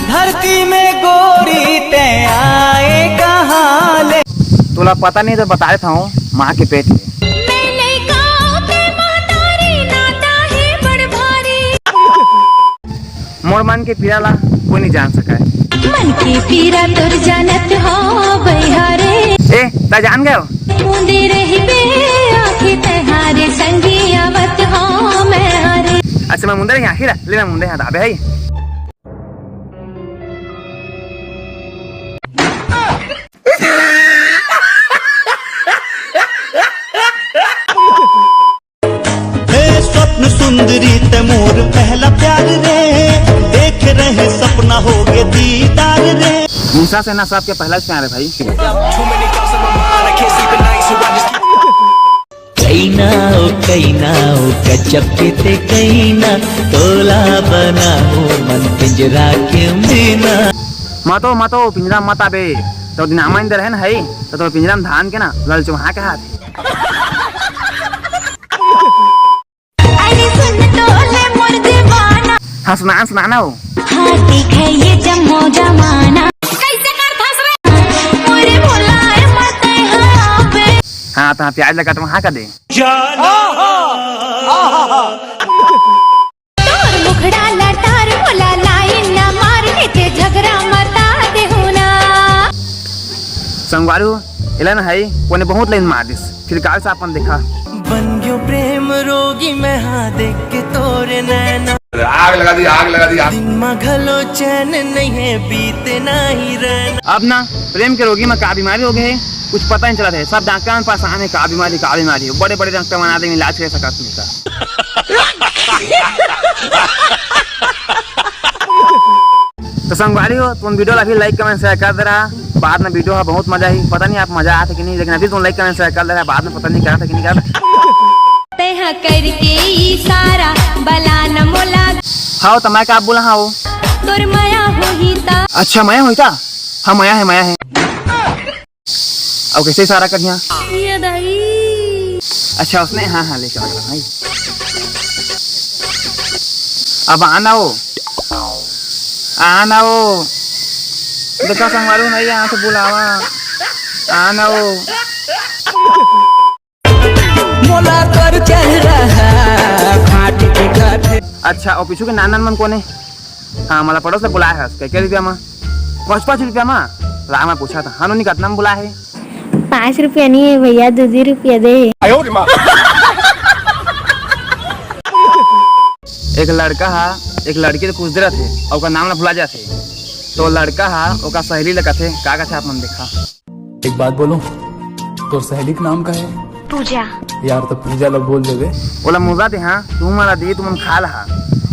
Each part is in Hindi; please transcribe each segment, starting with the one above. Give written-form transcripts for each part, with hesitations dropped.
धरती में गोरी ते आए कहाँ ले, तोला पता नहीं तो बता देता हूँ। माँ के पेट में मोर मन के पीरा ला कोई नहीं जान सका है। मन के पीरा तोर जानत हो बहिहारे, ए ता जान गए हो? मुंदे रही बे आँखें तहारे संगी आवत हो मैं हारे। अच्छा मैं मुंदे यहाँ आखिर ले मैं मुंदे यहाँ दाबे है। स्वप्न सुंदरी ते मोर पहला प्यार रे, देख रहे सपना हो गए दीदार रे। निशा से ना सबके पहला प्यार है भाई। कैना ओ गजब के ते कैना, तोला बनाओ मन पिंजरा के मीना। मतो पिंजरा मत आबे। तो दिनामा इंदर है ना है तो पिंजरा में धान के ना लल चुहा के हाथ। हाँ सुनाना हो। हाँ देखे ये जमो जमाना कैसे कर फंस रे मोरे भुलाए मत यहाँ पे। हाँ तो प्याज लगा तुम हाँ कर दे। तोर मुखड़ा लटार भोला लाइन ना मार के झगड़ा मता दे होना। संगवारू इलन है कोने बहुत लाइन मार दिस। फिर काल से अपन देखा बन गयो प्रेम रोगी मैं, हाँ देख के तोरे नैना। आग लगा दी। दिन में घलो चैन नहीं है, बीते नहीं रहना। अब ना प्रेम के रोगी में का बीमारी हो गए कुछ पता नहीं चला था। सब डॉक्टर में परेशान है का बीमारी है। बड़े बड़े डॉक्टर बना देंगे इलाज कर सका तुम्हें का। तो संगवारी हो तुम वीडियो अभी लाइक कमेंट शेयर कर दे रहा। बाद में वीडियो बहुत मजा ही, पता नहीं आप मजा आया था कि नहीं, लेकिन अभी तुम लाइक कमेंट शेयर कर दे रहा। बाद में पता नहीं करा था कि नहीं करा। तैहा करके इशारा बला न मोला। हाँ तो मैं क्या बोला हाँ वो तोर माया होही ता। अच्छा माया हुई था। हाँ माया है। अब कैसे इशारा कर दिया? ये दाई। अच्छा उसने हाँ लेके आ गया भाई। अब आना हो देखा संगवारू नहीं यहाँ से बुलावा आना हो। मोला कर चल रहा घाट के घाट। अच्छा और पीछू के नानन मन कोने? हाँ मला पड़ोस से बुलाया है। क्या रुपया में? 5 रुपया में रामा पूछा था। हाँ नहीं कितना में बुलाया है? 5 रुपया नहीं है भैया, 2 रुपया दे। एक लड़का है एक लड़की तो पूछ दे रहे थे और नाम ना भुला जाते। तो लड़का है ओका सहेली लगा थे का आप मन देखा। एक बात बोलो, तो सहेली का नाम का है? पूजा। यार तो पूजा लोग बोल देवे। बोला मुर्गा थे। हाँ तुम मला दी तुम खा लहा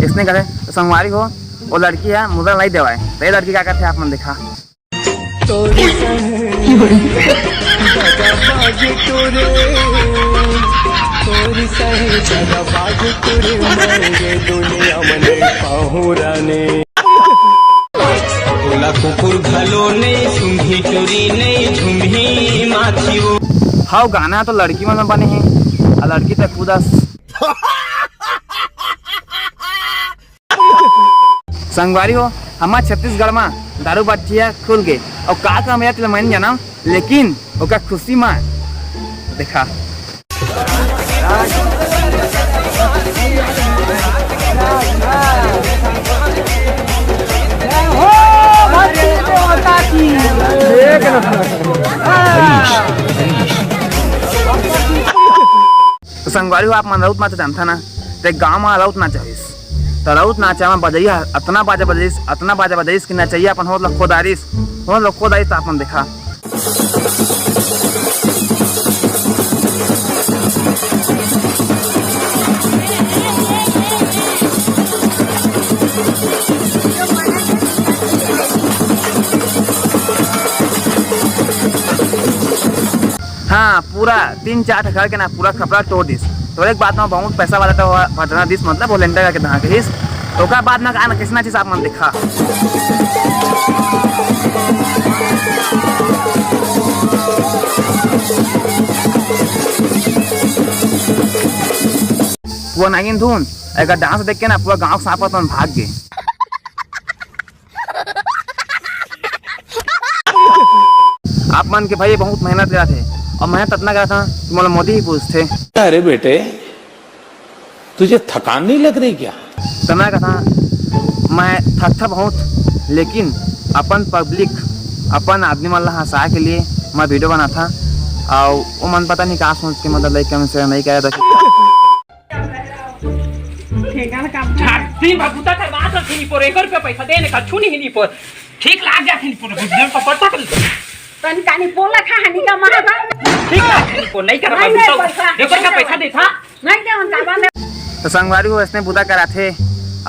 इसने कहे तो संगवारी हो वो लड़की है मुर्गा नहीं देवाए। तो ये लड़की क्या करते आप मन देखा। कुकुर घलो नहीं सुंघी चोरी नहीं झुमही माथियो। हाँ गाना तो लड़की में बने हैं और लड़की तो खुदा संगवारी हो। हमारे छत्तीसगढ़ में दारू बच्चिया खुल गए और का मेरा तिल मन जाना, लेकिन ओका खुशी में देखा। तो संगवारी हो आप मन रउत नाच जानता ना। तो गाँव में रउत नाच तो रउत नाचा में बजैया अतना बाजा बजाइस कि नचैया अपन हो खोदारिस तो अपन देखा। पूरा 3-4 घर के ना पूरा कपड़ा तोड़ दिस। तो एक बात में बहुत पैसा वाला तो भजना दिस मतलब वॉलेंटियर के दहा के दिस। तो का बाद में आना किसना चीज आप मन देखा वो नागिन धुन अगर डांस देख के ना पूरा गांव सांप तो भाग गए। आप मन के भाई बहुत मेहनत करा थे और मेहनत इतना करा था कि मतलब मोदी ही पूछते। अरे बेटे तुझे थकान नहीं लग रही क्या? तो मैं कहा मैं थक था बहुत, लेकिन अपन पब्लिक अपन आदमी मन हंसा के लिए मैं वीडियो बना था और वो मन पता नहीं कहा सोच के मतलब लाइक कमेंट शेयर नहीं किया था। दिन भर बुता करवा तो थी पर 1 रुपया पैसा देने का छू नहीं पर ठीक लाग जा थी पर बुझने को पड़ता कर तन कानी पोला खा हनी का मारा था ठीक लाग को नहीं करवा तो देखो का पैसा दे था नहीं दे उनका बंद। तो संगवारी को इसने बुता करा थे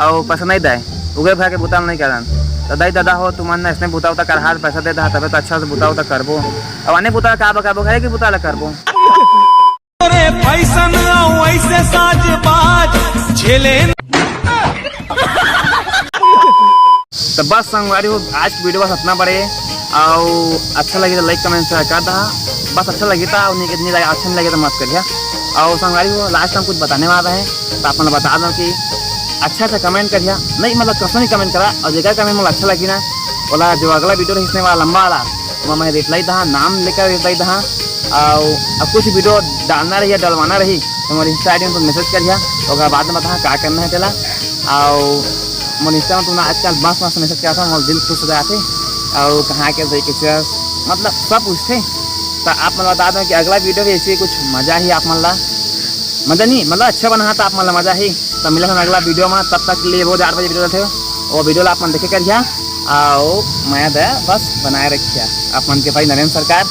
और पैसा नहीं दे उगे भा के बुता नहीं करन। तो दाई दादा हो तुम ने इसने बुता उता कर हाथ पैसा दे दा तबे तो अच्छा से बुता उता करबो और आने बुता का बका है कि बुता ला करबो रे पैसन ऐसे साज बाज झेले। तो बस संगवारी हो आज की वीडियो बस इतना बड़े और अच्छा लगे तो लाइक कमेंट शेयर कर दा। बस अच्छा लगे था उन्हें कितनी लगे अच्छा नहीं लगे तो मत करिए। और संगवारी हो लास्ट में कुछ बताने वाला है तो आप बता दो कि अच्छा से कमेंट करिए नहीं मतलब कसम नहीं कमेंट करा और जगह कमेंट मतलब अच्छा लगी ना बोला जो अगला वीडियो रही वाला लंबा वाला तो मैं रिप्लाई दहा नाम लेकर रिप्लाई दहा और अब कुछ वीडियो डालना रही डलवाना रही तो मेरे इंस्टा आई डी में मैसेज करिए और बाद में बता क्या करना है चला। और मोर इंस्टा में तुमने आजकल मस्त मस्त मैसेज किया था मोर दिल खुश हो जाते और कहाँ के तरीके मतलब सब पूछते। तो आप मतलब बता दें कि अगला वीडियो भी ऐसे कुछ मज़ा ही आप मतलब मज़ा नहीं मतलब अच्छा बना तो आप मतलब मज़ा ही। तो मिले हम अगला वीडियो में तब तक के लिए रोज 8 बजे वीडियो थे वो वीडियो आप मन देखे करिए और मैं बस बनाए रखिए आप मन के भाई नरेंद्र सरकार